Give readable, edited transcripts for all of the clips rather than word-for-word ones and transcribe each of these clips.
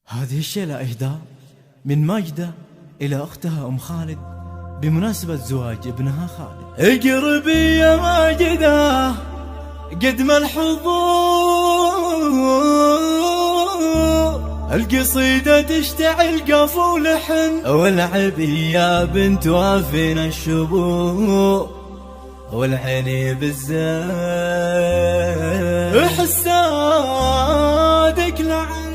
هذه الشيلة إهداء من ماجدة إلى أختها أم خالد بمناسبة زواج ابنها خالد. اقربي يا ماجدة قد ما الحضور، القصيدة تشتعل قفو ولحن، والعبي يا بنت وافينا الشبور، والعيني بالزين حسادك لعن.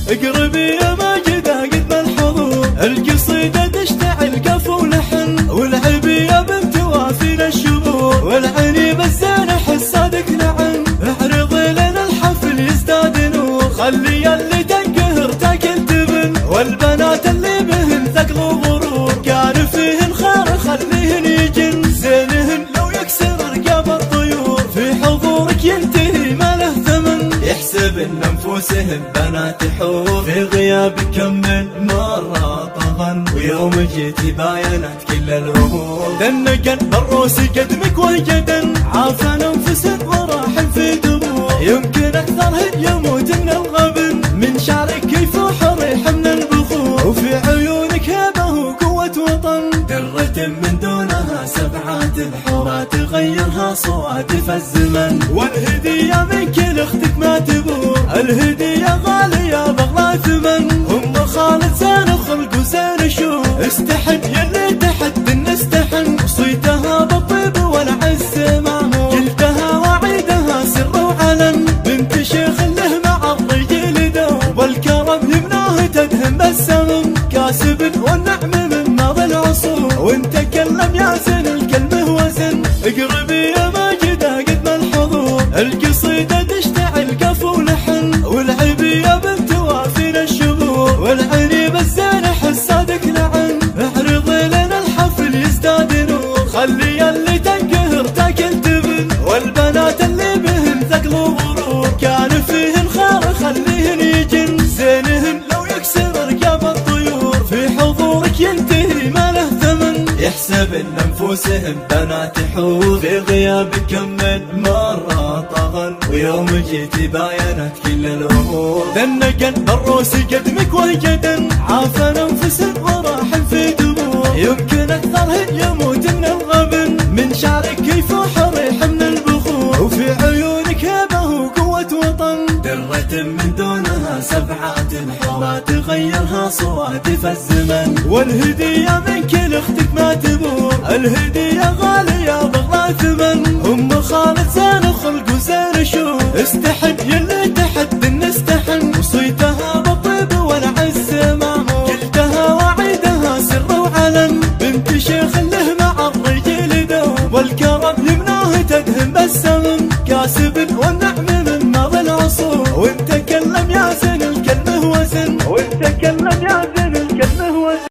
اقربي يا ماجدة قد ما الحضور، القصيدة تشتعل قفو ولحن، والعبي يا بنت وافينا الشبور، والعيني بالزين حسادك لعن. اعرضي لنا الحفل يزداد نور، خلي اللي تنقهر تاكل تبن، والبنات اللي بهن ثقل وغرور، كان فيهن خير خليهن يجن، زينهن لو يكسر رقاب الطيور، في حضورك ينتهي ما له ثمن، يحسب ان انفسهم بنات حور، في غيابك كم من مرة طغن، ويوم جيتي باينت كل الامور، دنقن بالروس قدمك وجدا، عافى انفس وراح في دموع، يمكن اكثرهن يموت من الغبن، من شعرك يفوح ريح من البخور، وفي عيونك هبه وقوة وطن، درة من دونها سبعات الحور، ما تغيرها صوادف الزمن، والهدية منك لاختك ما تبور، الهدية غالية بغلا ثمن، ام خالد زين خلق وزين شوف، استحن يلي تحد نستحن، صيتها بالطيب والعز معمور، قلتها وعيدها سر وعلن، بنت شيخ له مع الرجال دوب، والكرم يمناه تدهم بالسمم، كاسب والنعم من ماضي العصور، وانت كلم يا زين الكلمه وزن. اقربي يا ماجدة قد ما الحضور، القصيدة تشتعل قفو ولحن، والعبي يا بنت وافينا الشبور، والعيني بالزين حسادك لعن. اعرضي لنا الحفل يزداد نور، خلي اللي تنقهر تاكل تبن، والبنات اللي بهن ثقل وغرور، كان فيهن خير خليهن يجن، زينهن لو يكسر رقاب الطيور، في حضورك ينتهي ما له ثمن، يحسب ان انفسهم بنات حور، في غيابك كم من مرة طغن، ويوم جيتي باينت كل الامور، دنقن بالروس قدمك وجدا، عافى انفس وراح في دموع، يمكن اكثرهن يموت من الغبن، من شعرك يفوح ريح من البخور، وفي عيونك هبه وقوة وطن، درة من دونها سبعات الحور، ما تغيرها صوادف الزمن، والهدية منك لاختك ما تبور، الهدية غالية بغلا ثمن، ام خالد زين خلق وزين شوف، استحن يلي تحد نستحن، وصيتها بالطيب والعز معمور، قلتها وعيدها سر وعلن، بنت شيخ له مع الرجال دوب، والكرم يمناه تدهم بالسمم، كاسب